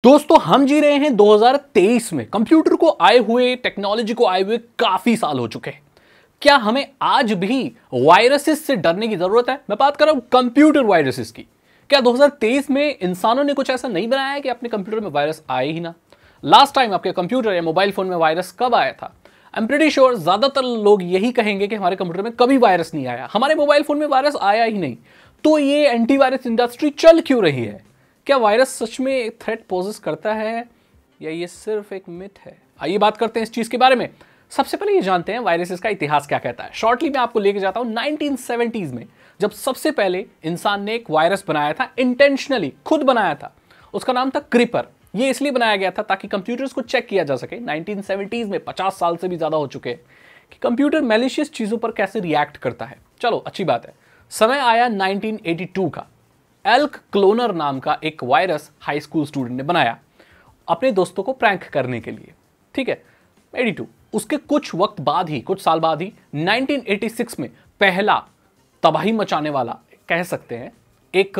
दोस्तों हम जी रहे हैं 2023 में। कंप्यूटर को आए हुए, टेक्नोलॉजी को आए हुए काफी साल हो चुके हैं। क्या हमें आज भी वायरसेस से डरने की जरूरत है? मैं बात कर रहा हूं कंप्यूटर वायरसेस की। क्या 2023 में इंसानों ने कुछ ऐसा नहीं बनाया है कि अपने कंप्यूटर में वायरस आए ही ना? लास्ट टाइम आपके कंप्यूटर या मोबाइल फोन में वायरस कब आया था? आई एम प्रीटी श्योर ज्यादातर लोग यही कहेंगे कि हमारे कंप्यूटर में कभी वायरस नहीं आया, हमारे मोबाइल फोन में वायरस आया ही नहीं। तो ये एंटीवायरस इंडस्ट्री चल क्यों रही है? क्या वायरस सच में एक थ्रेट पोजेस करता है या ये सिर्फ एक मिथ है? आइए बात करते हैं इस चीज के बारे में। सबसे पहले ये जानते हैं वायरसेस का इतिहास क्या कहता है। शॉर्टली मैं आपको लेके जाता हूं 1970s में, जब सबसे पहले इंसान ने एक वायरस बनाया था, इंटेंशनली खुद बनाया था। उसका नाम था क्रीपर। ये इसलिए बनाया गया था ताकि कंप्यूटर्स को चेक किया जा सके। 1970s में 50 साल से भी ज्यादा हो चुके हैं कि कंप्यूटर मैलिशियस चीजों पर कैसे रिएक्ट करता है। चलो अच्छी बात है। समय आया 1982 का। एल्क क्लोनर नाम का एक वायरस हाई स्कूल स्टूडेंट ने बनाया अपने दोस्तों को प्रैंक करने के लिए। ठीक है, 82। उसके कुछ वक्त बाद ही, कुछ साल बाद ही 1986 में पहला तबाही मचाने वाला कह सकते हैं एक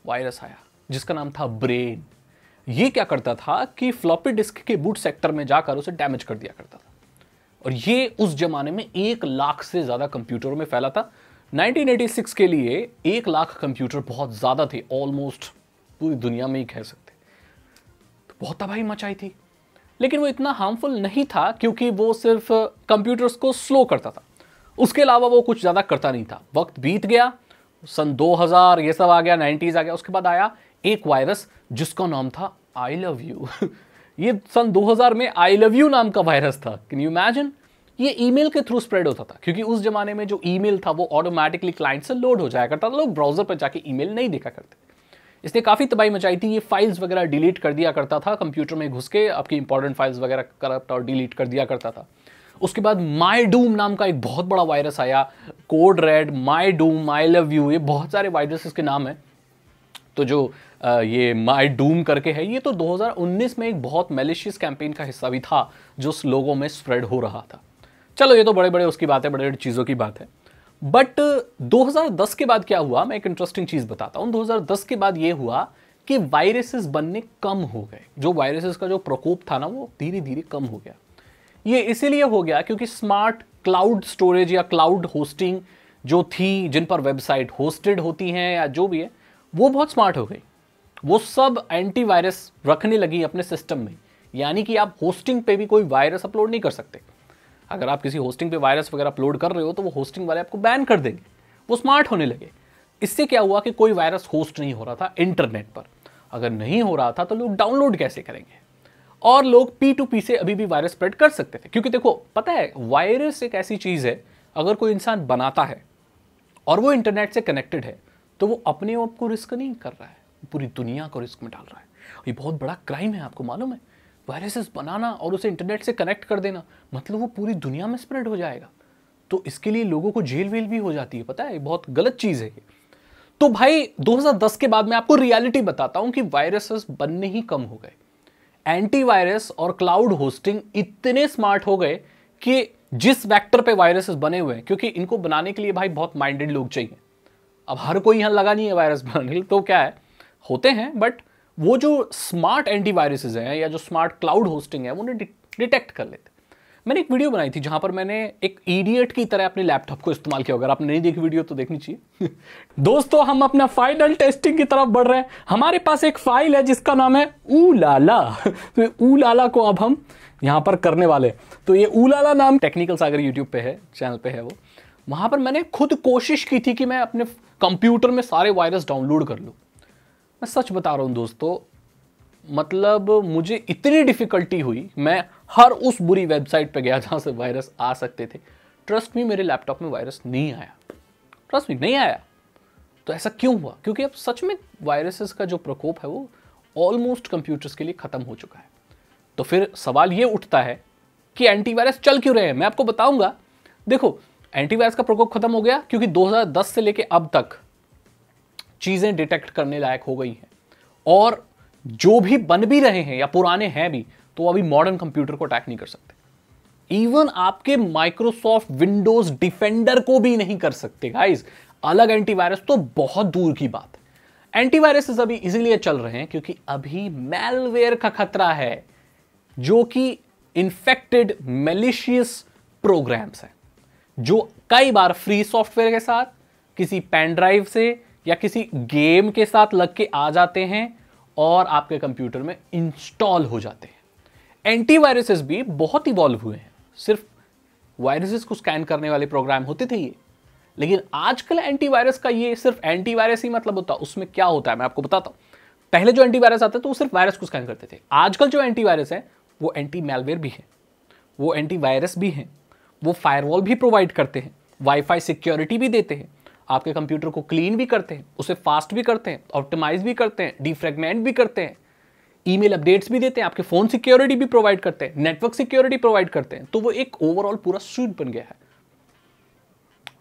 वायरस आया जिसका नाम था ब्रेन। ये क्या करता था कि फ्लॉपी डिस्क के बूट सेक्टर में जाकर उसे डैमेज कर दिया करता था। और ये उस जमाने में 1 लाख से ज्यादा कंप्यूटरों में फैला था। 1986 के लिए 1 लाख कंप्यूटर बहुत ज्यादा थे, ऑलमोस्ट पूरी दुनिया में ही कह सकते। तो बहुत तबाही मचाई थी। लेकिन वो इतना हार्मफुल नहीं था क्योंकि वो सिर्फ कंप्यूटर्स को स्लो करता था, उसके अलावा वो कुछ ज्यादा करता नहीं था। वक्त बीत गया, सन 2000 ये सब आ गया, 90s आ गया। उसके बाद आया एक वायरस जिसका नाम था आई लव यू। ये सन 2000 में आई लव यू नाम का वायरस था। Can you imagine? ये ईमेल के थ्रू स्प्रेड होता था क्योंकि उस जमाने में जो ईमेल था वो ऑटोमेटिकली क्लाइंट से लोड हो जाया करता था। लोग ब्राउजर पर जाके ईमेल नहीं देखा करते। इसने काफी तबाही मचाई थी। ये फाइल्स वगैरह डिलीट कर दिया करता था, कंप्यूटर में घुस के आपकी इंपॉर्टेंट फाइल्स वगैरह करप्ट और डिलीट कर दिया करता था। उसके बाद माई डूम नाम का एक बहुत बड़ा वायरस आया। Code red, my Doom, I love you, ये बहुत सारे वायरसेस के नाम है। तो जो ये माई डूम करके है, ये तो 2019 में एक बहुत मैलिशियस कैंपेन का हिस्सा भी था जो लोगों में स्प्रेड हो रहा था। चलो ये तो बड़े बड़े उसकी बात है, बड़े बड़े चीज़ों की बात है। बट 2010 के बाद क्या हुआ, मैं एक इंटरेस्टिंग चीज़ बताता हूँ। 2010 के बाद ये हुआ कि वायरसेस बनने कम हो गए। जो वायरसेस का जो प्रकोप था ना, वो धीरे धीरे कम हो गया। ये इसीलिए हो गया क्योंकि स्मार्ट क्लाउड स्टोरेज या क्लाउड होस्टिंग जो थी, जिन पर वेबसाइट होस्टेड होती हैं या जो भी है, वो बहुत स्मार्ट हो गई। वो सब एंटीवायरस रखने लगी अपने सिस्टम में। यानी कि आप होस्टिंग पे भी कोई वायरस अपलोड नहीं कर सकते। अगर आप किसी होस्टिंग पे वायरस वगैरह अपलोड कर रहे हो तो वो होस्टिंग वाले आपको बैन कर देंगे। वो स्मार्ट होने लगे। इससे क्या हुआ कि कोई वायरस होस्ट नहीं हो रहा था इंटरनेट पर। अगर नहीं हो रहा था तो लोग डाउनलोड कैसे करेंगे? और लोग P2P से अभी भी वायरस स्प्रेड कर सकते थे। क्योंकि देखो, पता है वायरस एक ऐसी चीज है, अगर कोई इंसान बनाता है और वो इंटरनेट से कनेक्टेड है तो वो अपने आप को रिस्क नहीं कर रहा है, पूरी दुनिया को रिस्क में डाल रहा है। ये बहुत बड़ा क्राइम है, आपको मालूम है? वायरसेस बनाना और उसे इंटरनेट से कनेक्ट कर देना, मतलब वो पूरी दुनिया में स्प्रेड हो जाएगा। तो इसके लिए लोगों को जेल वेल भी हो जाती है, पता है? बहुत गलत चीज है ये। तो भाई 2010 के बाद मैं आपको रियलिटी बताता हूं कि वायरसेस बनने ही कम हो गए। एंटीवायरस और क्लाउड होस्टिंग इतने स्मार्ट हो गए कि जिस वेक्टर पे वायरसेस बने हुए हैं, क्योंकि इनको बनाने के लिए भाई बहुत माइंडेड लोग चाहिए। अब हर कोई यहां लगा नहीं है वायरस बनाने, तो क्या है, होते हैं, बट वो जो स्मार्ट एंटीवायरसेस हैं या जो स्मार्ट क्लाउड होस्टिंग है, वो उन्हें डिटेक्ट कर लेते। मैंने एक वीडियो बनाई थी जहां पर मैंने एक इडियट की तरह अपने लैपटॉप को इस्तेमाल किया। अगर आपने नहीं देखी वीडियो तो देखनी चाहिए। दोस्तों हम अपना फाइनल टेस्टिंग की तरफ बढ़ रहे हैं। हमारे पास एक फाइल है जिसका नाम है ऊलाला। तो ऊलाला को अब हम यहां पर करने वाले। तो ये ऊलाला नाम टेक्निकल सागर यूट्यूब पे है, चैनल पे है वो। वहां पर मैंने खुद कोशिश की थी कि मैं अपने कंप्यूटर में सारे वायरस डाउनलोड कर लूं। मैं सच बता रहा हूं दोस्तों, मतलब मुझे इतनी डिफिकल्टी हुई। मैं हर उस बुरी वेबसाइट पे गया जहां से वायरस आ सकते थे। ट्रस्ट मी, मेरे लैपटॉप में वायरस नहीं आया। ट्रस्ट मी, नहीं आया। तो ऐसा क्यों हुआ? क्योंकि अब सच में वायरसेस का जो प्रकोप है वो ऑलमोस्ट कंप्यूटर्स के लिए खत्म हो चुका है। तो फिर सवाल ये उठता है कि एंटीवायरस चल क्यों रहे हैं? मैं आपको बताऊंगा। देखो, एंटीवायरस का प्रकोप खत्म हो गया क्योंकि 2010 से लेके अब तक चीजें डिटेक्ट करने लायक हो गई हैं। और जो भी बन भी रहे हैं या पुराने हैं भी, तो अभी मॉडर्न कंप्यूटर को अटैक नहीं कर सकते। इवन आपके माइक्रोसॉफ्ट विंडोज डिफेंडर को भी नहीं कर सकते गाइस। अलग एंटीवायरस तो बहुत दूर की बात एंटीवायरसेस अभी इसीलिए चल रहे हैं क्योंकि अभी मैलवेयर का खतरा है, जो कि इन्फेक्टेड मैलिशियस प्रोग्राम्स हैं, जो कई बार फ्री सॉफ्टवेयर के साथ, किसी पेन ड्राइव से या किसी गेम के साथ लग के आ जाते हैं और आपके कंप्यूटर में इंस्टॉल हो जाते हैं। एंटीवायरसेस भी बहुत इवॉल्व हुए हैं, सिर्फ वायरसेस को स्कैन करने वाले प्रोग्राम होते थे ये, लेकिन आजकल एंटीवायरस का ये सिर्फ एंटीवायरस ही मतलब होता, उसमें क्या होता है मैं आपको बताता हूं। पहले जो एंटीवायरस आते थे वो सिर्फ वायरस को स्कैन करते थे। आजकल जो एंटीवायरस है वो एंटी मैलवेयर भी है, वो एंटीवायरस भी है, वो फायरवॉल भी प्रोवाइड करते हैं, वाईफाई सिक्योरिटी भी देते हैं, आपके कंप्यूटर को क्लीन भी करते हैं, उसे फास्ट भी करते हैं, ऑप्टिमाइज भी करते हैं, डिफ्रैगमेंट भी करते हैं, ईमेल अपडेट्स भी देते हैं, आपके फोन सिक्योरिटी भी प्रोवाइड करते हैं, नेटवर्क सिक्योरिटी प्रोवाइड करते हैं। तो वो एक ओवरऑल पूरा सूट बन गया है।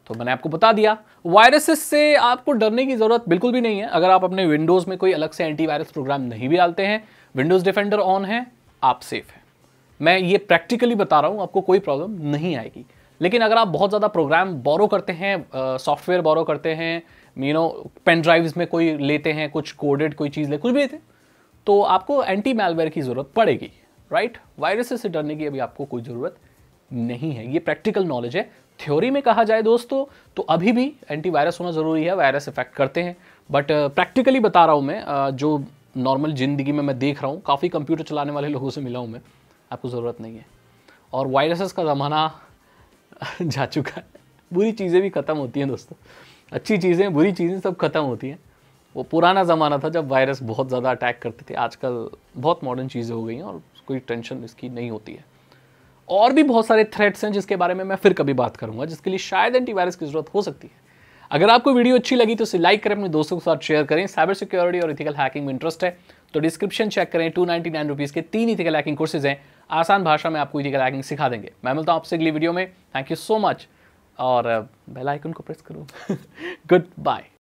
तो मैंने आपको बता दिया, वायरसेस से आपको डरने की जरूरत बिल्कुल भी नहीं है। अगर आप अपने विंडोज में कोई अलग से एंटीवायरस प्रोग्राम नहीं भी डालते हैं, विंडोज डिफेंडर ऑन है, आप सेफ हैं। मैं ये प्रैक्टिकली बता रहा हूं, आपको कोई प्रॉब्लम नहीं आएगी। लेकिन अगर आप बहुत ज़्यादा प्रोग्राम बोरो करते हैं, सॉफ्टवेयर बोरो करते हैं, पेन ड्राइव्स में कोई लेते हैं, कुछ कोडेड कोई चीज़ कुछ भी लेते हैं, तो आपको एंटी मैलवेयर की ज़रूरत पड़ेगी, राइट। वायरसेस से डरने की अभी आपको कोई ज़रूरत नहीं है, ये प्रैक्टिकल नॉलेज है। थ्योरी में कहा जाए दोस्तों तो अभी भी एंटीवायरस होना ज़रूरी है, वायरस इफेक्ट करते हैं, बट प्रैक्टिकली बता रहा हूँ मैं, जो नॉर्मल ज़िंदगी में मैं देख रहा हूँ, काफ़ी कंप्यूटर चलाने वाले लोगों से मिला हूँ मैं, आपको ज़रूरत नहीं है। और वायरसेस का ज़माना जा चुका है, बुरी चीज़ें भी ख़त्म होती हैं दोस्तों, अच्छी चीज़ें बुरी चीज़ें सब खत्म होती हैं। वो पुराना ज़माना था जब वायरस बहुत ज़्यादा अटैक करते थे, आजकल बहुत मॉडर्न चीज़ें हो गई हैं और कोई टेंशन इसकी नहीं होती है। और भी बहुत सारे थ्रेट्स हैं जिसके बारे में मैं फिर कभी बात करूंगा, जिसके लिए शायद एंटीवायरस की ज़रूरत हो सकती है। अगर आपको वीडियो अच्छी लगी तो इसे लाइक करें, अपने दोस्तों के साथ शेयर करें। साइबर सिक्योरिटी और इथिकल हैकिंग में इंटरेस्ट है तो डिस्क्रिप्शन चेक करें, 299 रुपीज़ के 3 इथिकल हैकिंग कोर्सेज हैं, आसान भाषा में आपको इथिकल हैकिंग सिखा देंगे। मैं मिलता हूं आपसे अगली वीडियो में, थैंक यू सो मच, और बेल आइकन को प्रेस करो। Good bye.